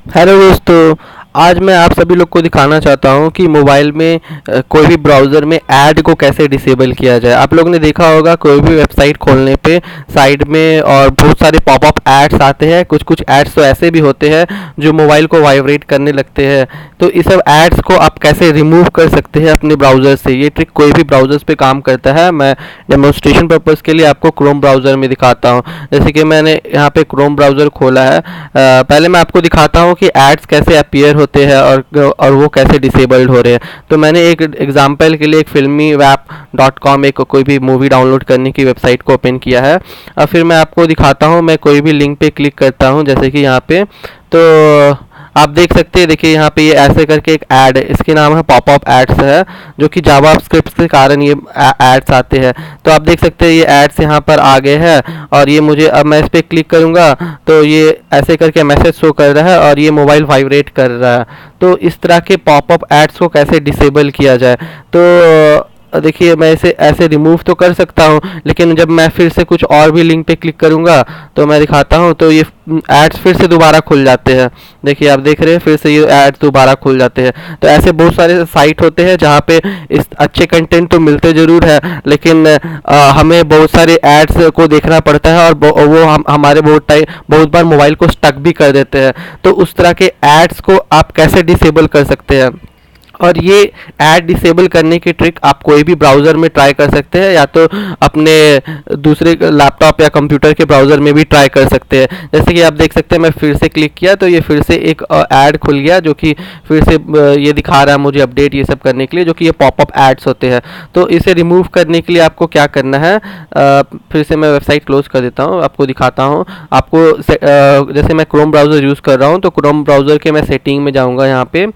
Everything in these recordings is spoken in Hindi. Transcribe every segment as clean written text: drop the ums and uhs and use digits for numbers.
हेलो दोस्तों। आज मैं आप सभी लोग को दिखाना चाहता हूं कि मोबाइल में कोई भी ब्राउज़र में ऐड को कैसे डिसेबल किया जाए। आप लोगों ने देखा होगा कोई भी वेबसाइट खोलने पे साइड में और बहुत सारे पॉपअप एड्स आते हैं। कुछ कुछ एड्स तो ऐसे भी होते हैं जो मोबाइल को वाइब्रेट करने लगते हैं। तो इस सब एड्स को आप कैसे रिमूव कर सकते हैं अपने ब्राउज़र से। ये ट्रिक कोई भी ब्राउज़र्स पे काम करता है। मैं डेमोन्स्ट्रेशन पर्पज़ के लिए आपको क्रोम ब्राउज़र में दिखाता हूँ। जैसे कि मैंने यहाँ पे क्रोम ब्राउज़र खोला है। पहले मैं आपको दिखाता हूँ कि एड्स कैसे अपीयर होते हैं और वो कैसे डिसेबल्ड हो रहे हैं। तो मैंने एक एग्जांपल के लिए एक फिल्मी वैप डॉट कॉम एक कोई भी मूवी डाउनलोड करने की वेबसाइट को ओपन किया है। और फिर मैं आपको दिखाता हूँ, मैं कोई भी लिंक पे क्लिक करता हूँ जैसे कि यहाँ पे। तो आप देख सकते हैं, देखिए यहाँ पे ये ऐसे करके एक ऐड है, इसके नाम है पॉपअप एड्स है, जो कि जावास्क्रिप्ट के कारण ये एड्स आते हैं। तो आप देख सकते हैं ये एड्स यहाँ पर आ गए हैं और ये मुझे, अब मैं इस पर क्लिक करूँगा तो ये ऐसे करके मैसेज शो कर रहा है और ये मोबाइल वाइब्रेट कर रहा है। तो इस तरह के पॉपअप एड्स को कैसे डिसेबल किया जाए, तो देखिए मैं इसे ऐसे रिमूव तो कर सकता हूँ, लेकिन जब मैं फिर से कुछ और भी लिंक पे क्लिक करूँगा तो मैं दिखाता हूँ तो ये एड्स फिर से दोबारा खुल जाते हैं। देखिए आप देख रहे हैं फिर से ये एड्स दोबारा खुल जाते हैं। तो ऐसे बहुत सारे साइट होते हैं जहाँ पे इस अच्छे कंटेंट तो मिलते ज़रूर है, लेकिन हमें बहुत सारे एड्स को देखना पड़ता है और वो हमारे बहुत बार मोबाइल को स्टक भी कर देते हैं। तो उस तरह के एड्स को आप कैसे डिसेबल कर सकते हैं, और ये ऐड डिसेबल करने की ट्रिक आप कोई भी ब्राउज़र में ट्राई कर सकते हैं, या तो अपने दूसरे लैपटॉप या कंप्यूटर के ब्राउज़र में भी ट्राई कर सकते हैं। जैसे कि आप देख सकते हैं मैं फिर से क्लिक किया तो ये फिर से एक ऐड खुल गया, जो कि फिर से ये दिखा रहा है मुझे अपडेट ये सब करने के लिए, जो कि ये पॉपअप एड्स होते हैं। तो इसे रिमूव करने के लिए आपको क्या करना है, फिर से मैं वेबसाइट क्लोज कर देता हूँ, आपको दिखाता हूँ। आपको जैसे मैं क्रोम ब्राउज़र यूज़ कर रहा हूँ तो क्रोम ब्राउज़र के मैं सेटिंग में जाऊँगा यहाँ पे,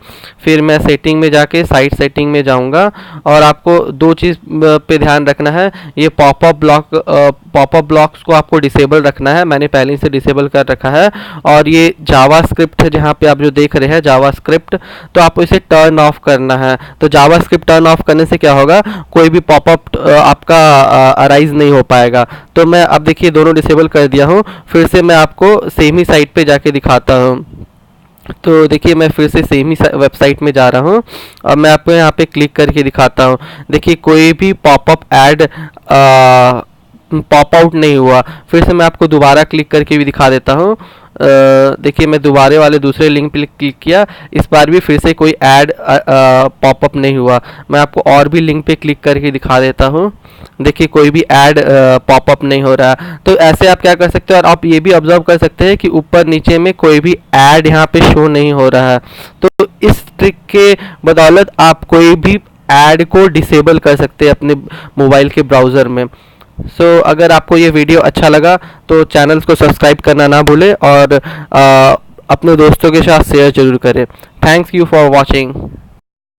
फिर मैं सेटिंग में जाके साइट सेटिंग में जाऊंगा और आपको दो चीज़ पे ध्यान रखना है। ये पॉपअप ब्लॉक्स को आपको डिसेबल रखना है, मैंने पहले से डिसेबल कर रखा है। और ये जावास्क्रिप्ट है जहाँ पे आप जो देख रहे हैं जावास्क्रिप्ट, तो आपको इसे टर्न ऑफ करना है। तो जावास्क्रिप्ट टर्न ऑफ करने से क्या होगा, कोई भी पॉपअप आपका अराइज नहीं हो पाएगा। तो मैं अब देखिए दोनों डिसेबल कर दिया हूँ। फिर से मैं आपको सेम ही साइट पे जाके दिखाता हूँ। तो देखिए मैं फिर से सेम ही वेबसाइट में जा रहा हूँ और मैं आपको यहाँ पे क्लिक करके दिखाता हूँ। देखिए कोई भी पॉपअप ऐड पॉप आउट नहीं हुआ। फिर से मैं आपको दोबारा क्लिक करके भी दिखा देता हूँ। देखिए मैं दोबारे वाले दूसरे लिंक पे क्लिक किया, इस बार भी फिर से कोई ऐड पॉपअप नहीं हुआ। मैं आपको और भी लिंक पे क्लिक करके दिखा देता हूँ। देखिए कोई भी ऐड पॉपअप नहीं हो रहा। तो ऐसे आप क्या कर सकते हो, और आप ये भी ऑब्जर्व कर सकते हैं कि ऊपर नीचे में कोई भी ऐड यहाँ पे शो नहीं हो रहा है। तो इस ट्रिक के बदौलत आप कोई भी ऐड को डिसेबल कर सकते हैं अपने मोबाइल के ब्राउज़र में। अगर आपको ये वीडियो अच्छा लगा तो चैनल्स को सब्सक्राइब करना ना भूलें और अपने दोस्तों के साथ शेयर जरूर करें। Thanks you for watching.